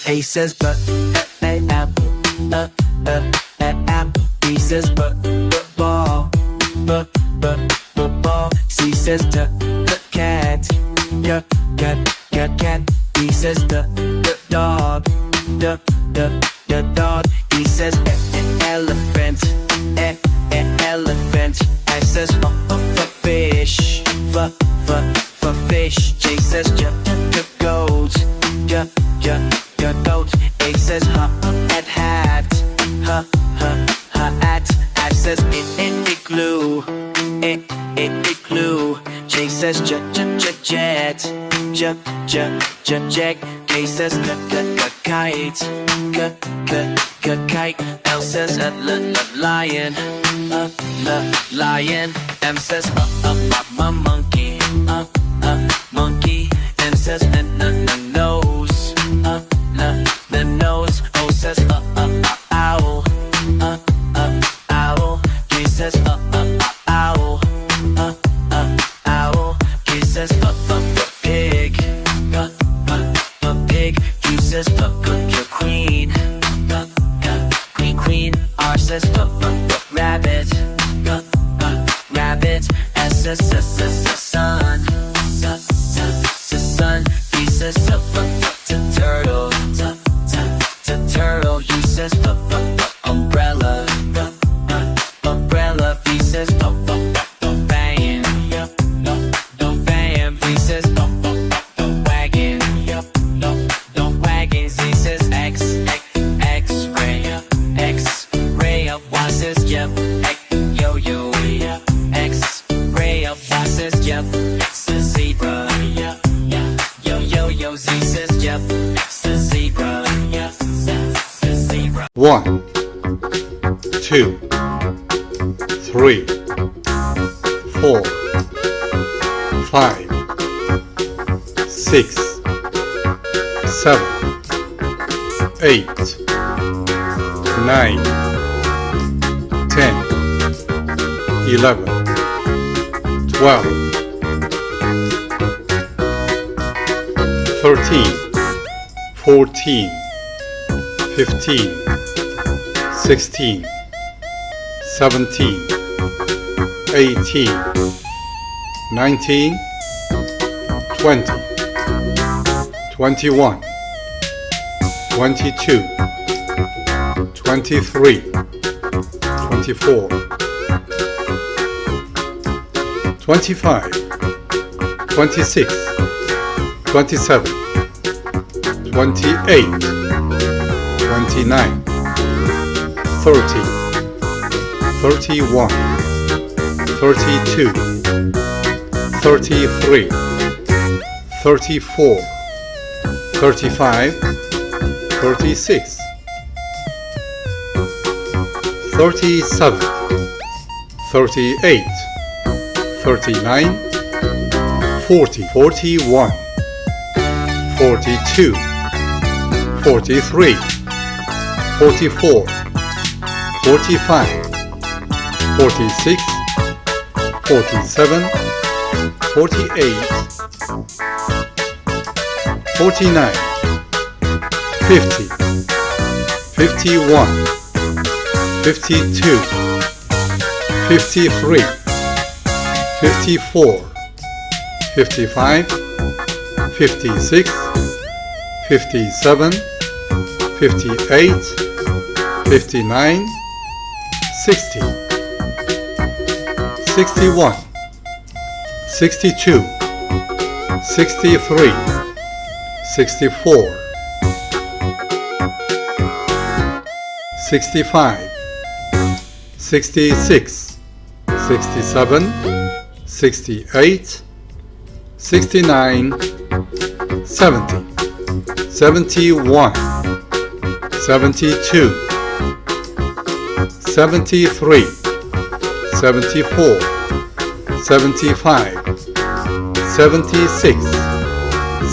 A says apple. B says ball. Ball. C says cat. Cat. D says dog. Dog. E says elephant. Elephant. F says fish. Fish. J says goat. Goat. A says hat. Hat. F says igloo. Igloo. J says jet. Jet. K says kite. Kite. L says lion. Lion. M says monkey. Monkey. N says nose. The nose. O says owl. Owl. J says owl. Owl. K says pig. Pig. Q says queen. Queen. R says rabbit. Rabbit. S says sun. Sun. T says turtle. Turtle. U says umbrella. Umbrella. V says van. Van. V says wagon. Wagon. Z says X-ray. Y says yo-yo. X-ray. Y says zebra. Yo. Z says zebra. 1, 2, 3, 4, 5, 6, 7, 8, 9, 10, 11, 12, 13, 14, 15, 16, 17, 18, 19, 20, 21, 22, 23, 24, 25, 26, 27, 28, 29, 30, 31, 32, 33, 34, 35, 36, 37, 38, 39, 40, 41, 42, 43, 44, 45, 46, 47, 48, 49, 50, 51, 52, 53, 54, 55, 56, 57, 58, 59, 60, 61, 62, 63, 64, 65, 66, 67, 68, 69, 70, 71, 72, 73, 74, 75, 76,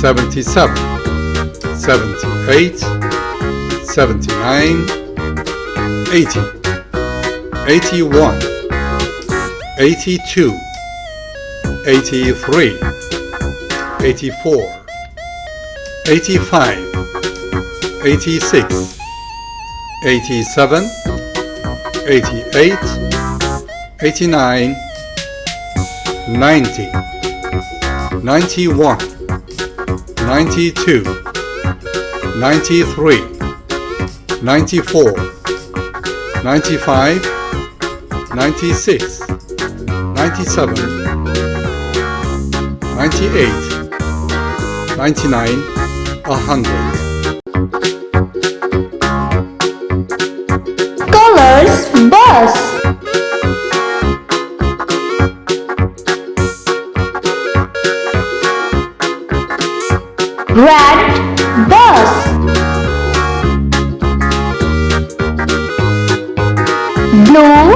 77, 78, 79, 80, 81, 82, 83, 84, 85, 86, 87, 88, 89, 90, 91, 92, 93, 94, 95, 96, 97, 98, 99, 100. Colors bus. Red bus. Blue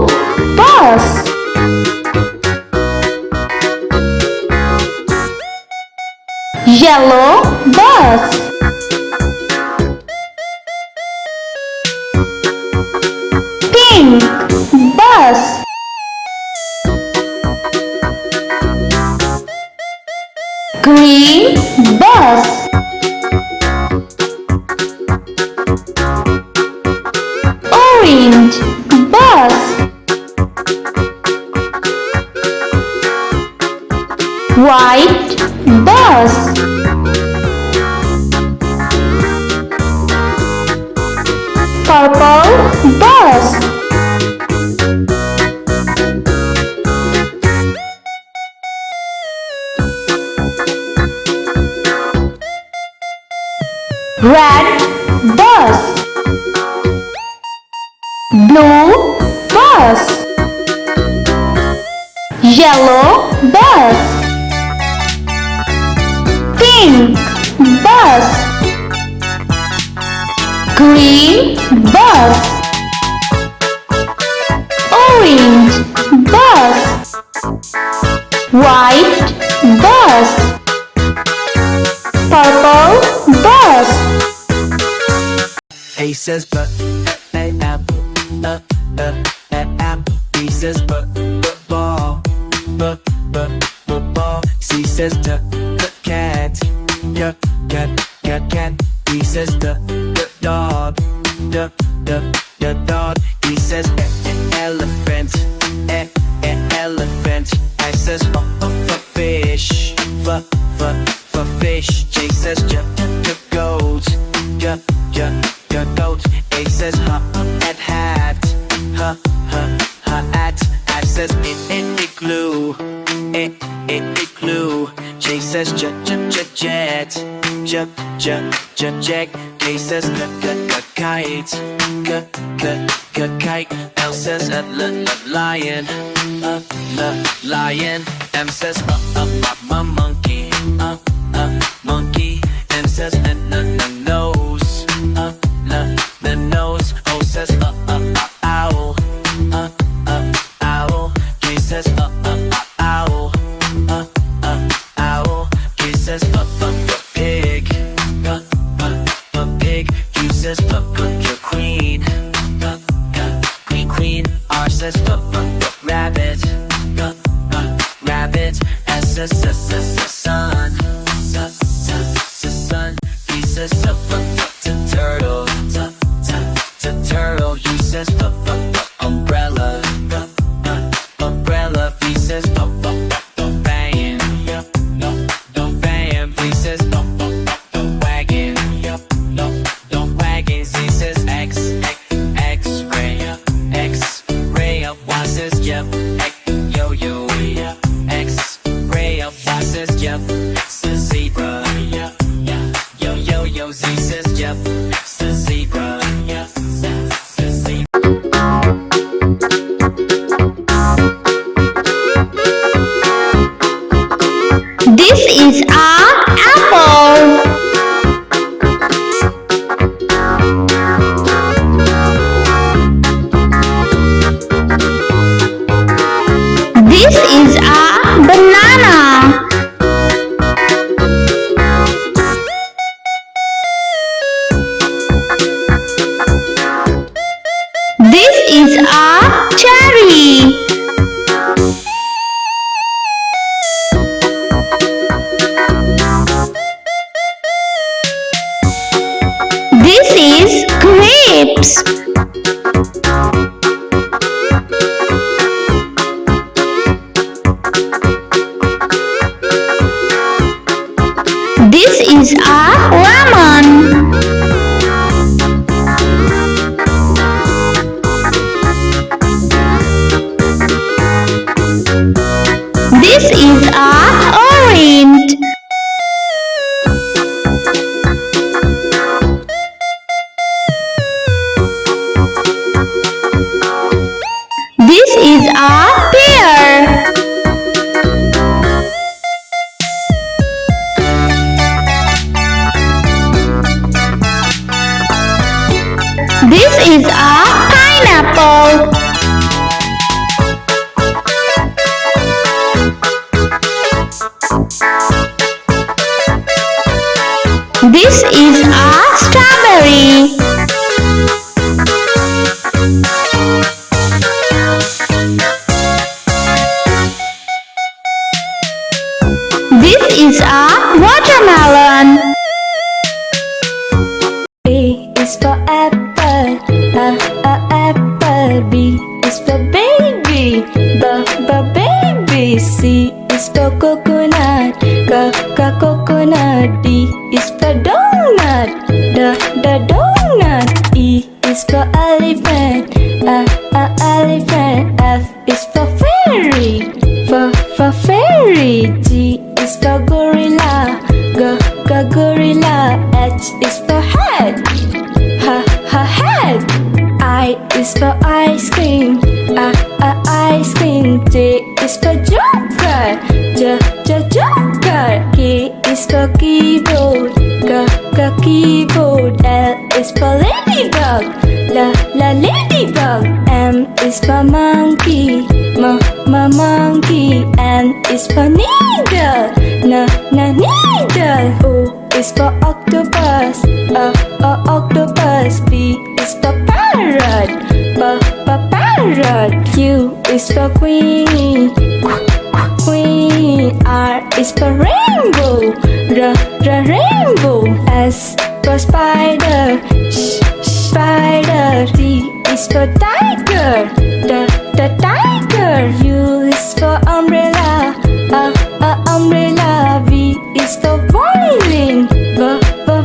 bus. Yellow bus. Pink bus. Green bus. Orange bus. White bus. Purple bus. Red bus. Blue bus. Yellow bus. Pink bus. Green bus. Orange bus. White bus. Purple bus. A says but, A am, am. B says but, ball, ball. C says the cat, cat. D says the dog, the dog. E says elephant, elephant. I says fish, fish. J says goat, goat. A says hat, hat. I says igloo, igloo. J says jet, jet. K says kite, kite. L says lion, lion. M says monkey, monkey. N says nose, the nose. O says owl, owl. J says owl, owl. K says pig, pig. Q says queen, queen. R says rabbit, rabbit. S says sun, sun. V says turtle, turtle. U says umbrella, umbrella. V says van, van. V says wagon, wagon. Z says X-ray, X-ray. Y says yo-yo, X-ray. Y says it's a zebra, yo-yo. Z says it's a zebra, This is an apple. This is a banana. This is a cherry. This is grapes. This is a lemon. This is a orange. This is a pear. This is a pineapple. This is a strawberry. This is a watermelon. A is for apple, apple. B is for baby, baby. C is for coconut, coconut. D is for donut, donut. E is for elephant, elephant. F is for fairy, fairy. G is for gorilla, gorilla. H is for head, head. I is for ice cream, ice cream. J is for joker, joker. K is for keyboard, keyboard. L is for ladybug, ladybug. M is for monkey, monkey. N is for needle, needle. O is for octopus, octopus. P is for parrot, parrot. Q is for queen, queen. R is for rainbow, rainbow. S for spider, spider. T is for tiger, the tiger. U is for umbrella, umbrella. V is for violin,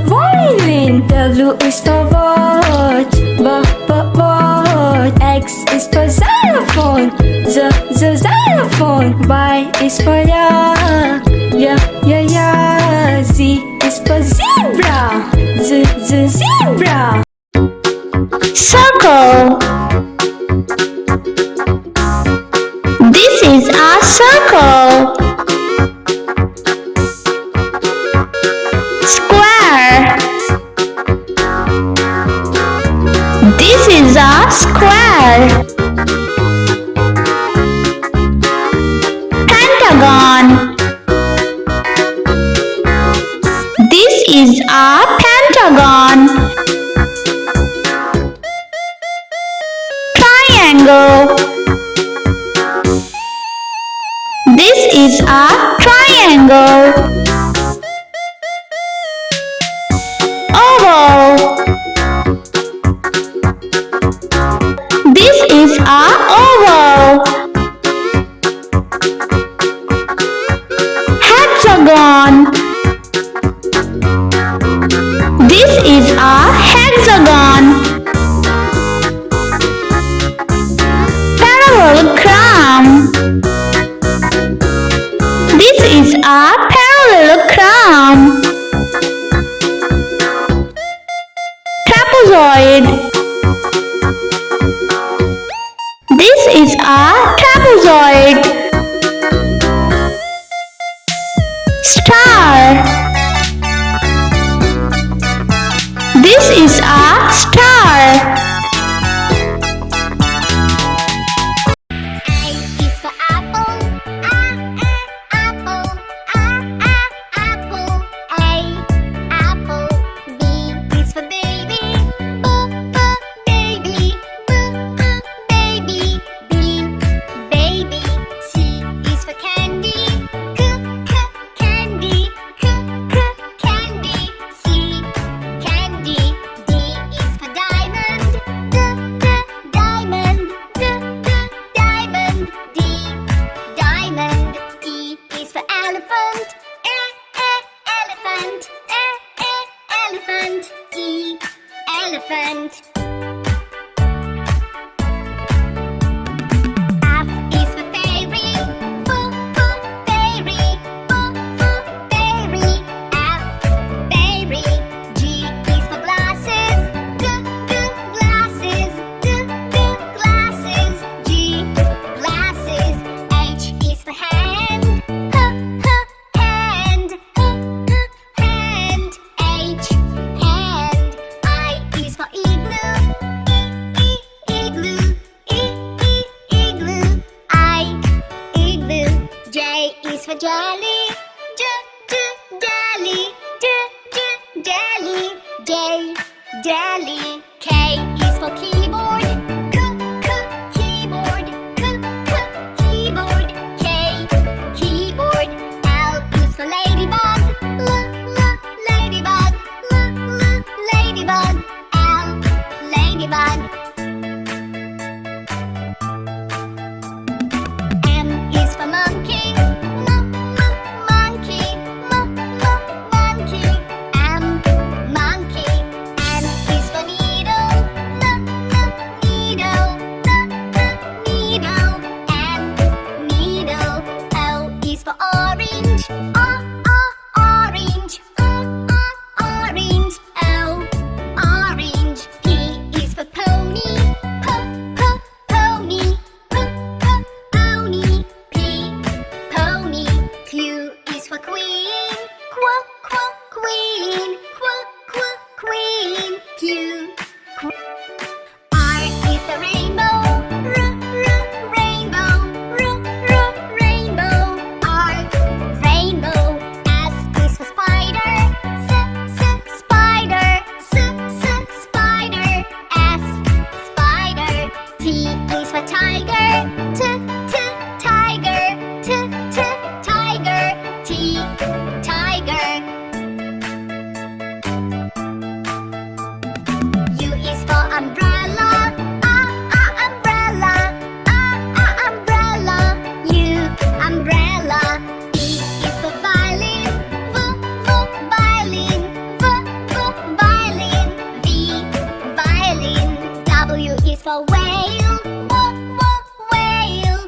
violin. W is for watch, watch. X is for xylophone, xylophone. Y is for yak, Z is for zebra, zebra. Circle. This is a circle. Square. This is a square. Pentagon. This is a pentagon. Triangle. This is a triangle. Oval. This is a oval. Hexagon. This is a hexagon. Parallelogram. This is a parallelogram. Trapezoid. This is a trapezoid. Star. This is a star. Candy. elephant. F is for fairy. Fairy. Fairy. F, fairy. G is for glasses. Glasses. Glasses. G, glasses. H is for hand. Hand. Hand. H, hand. I is for igloo. Igloo. Igloo. I, igloo. J is for jelly. Jelly. Jelly. J, jelly. K is for keyboard. Keyboard. Keyboard. K, keyboard. L is for ladybug. Ladybug. Ladybug. L, ladybug. M is for monkey. Monkey. Monkey. M, monkey. N is for needle. Needle. Needle. N, needle. O is for orange. Orange. Orange. O, orange. P is for pony. Pony. Pony. P, pony. Q is for queen. Queen. Queen. Q. R is the rainbow. Rainbow. Rainbow. R, rainbow. S is for spider. Spider. Spider. S, spider. T is for tiger. Tiger. Tiger. T, tiger. U is for umbrella. Umbrella. Umbrella. U, umbrella. V is for violin. Violin. Violin. V, violin. W is for whale. Whale.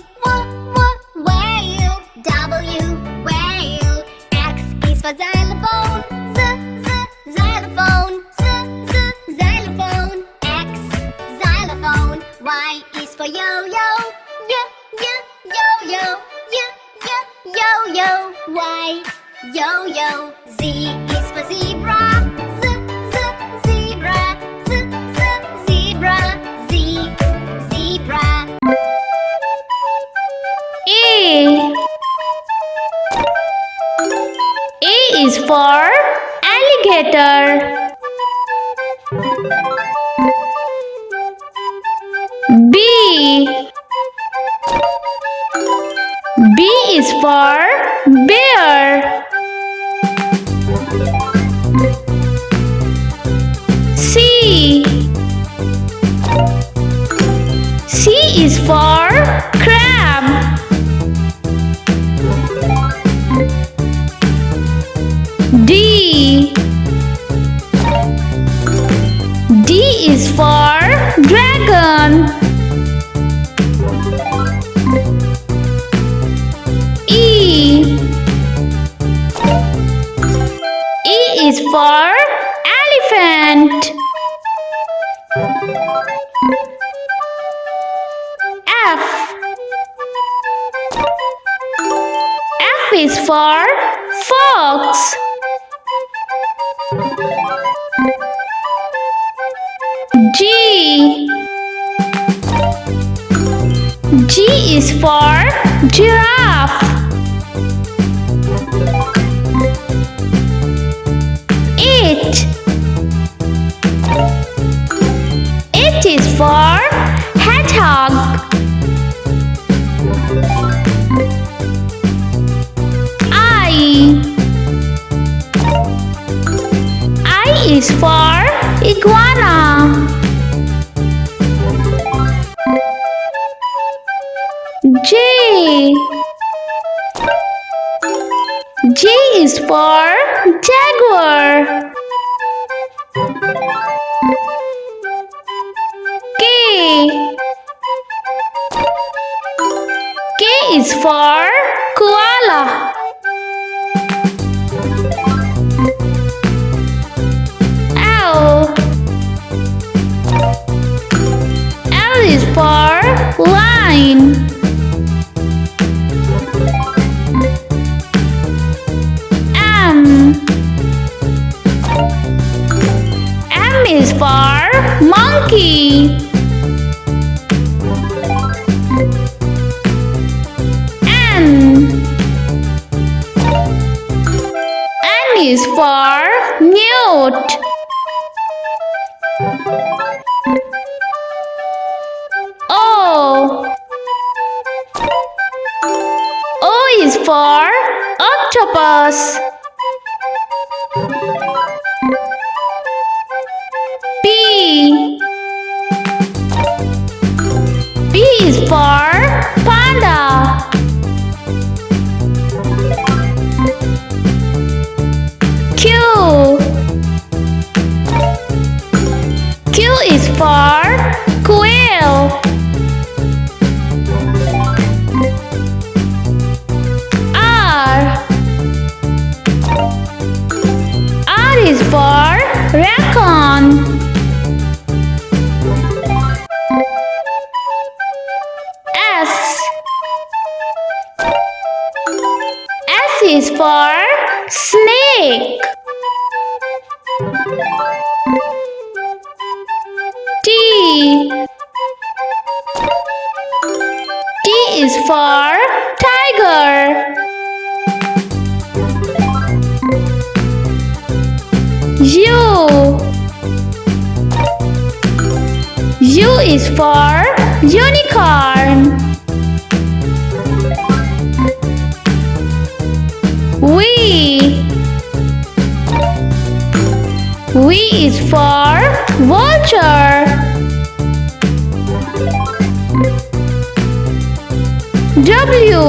Whale. W, whale. X is for xylophone. Xylophone. Xylophone. X, xylophone. Y is for yo-yo. Yo-yo. Yo-yo. Y, yo-yo. Z is for zebra. Zebra. Zebra. Z, zebra. A is for alligator. B is for bear. C is for crab. D is for dragon. E is for elephant. F is for fox. G is for giraffe. H is for hedgehog. I is for iguana. J is for jaguar. for koala. L. L is for line. M. M is for monkey. N. N is for newt. O. O is for octopus. P. P is for panda. Q. Q is for quail. R. R is for raccoon. S. S is for snake. T. T is for tiger. U. U is for unicorn. V. V is for vulture. W.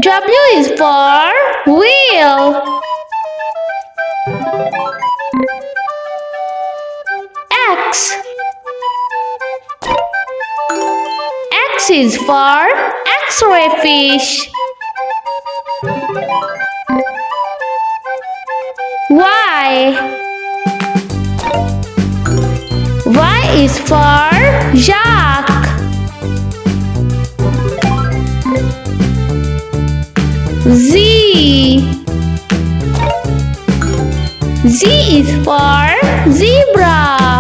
W is for wheel. X. X is for X-ray fish. Y. Y is for yak. Z. Z is for zebra.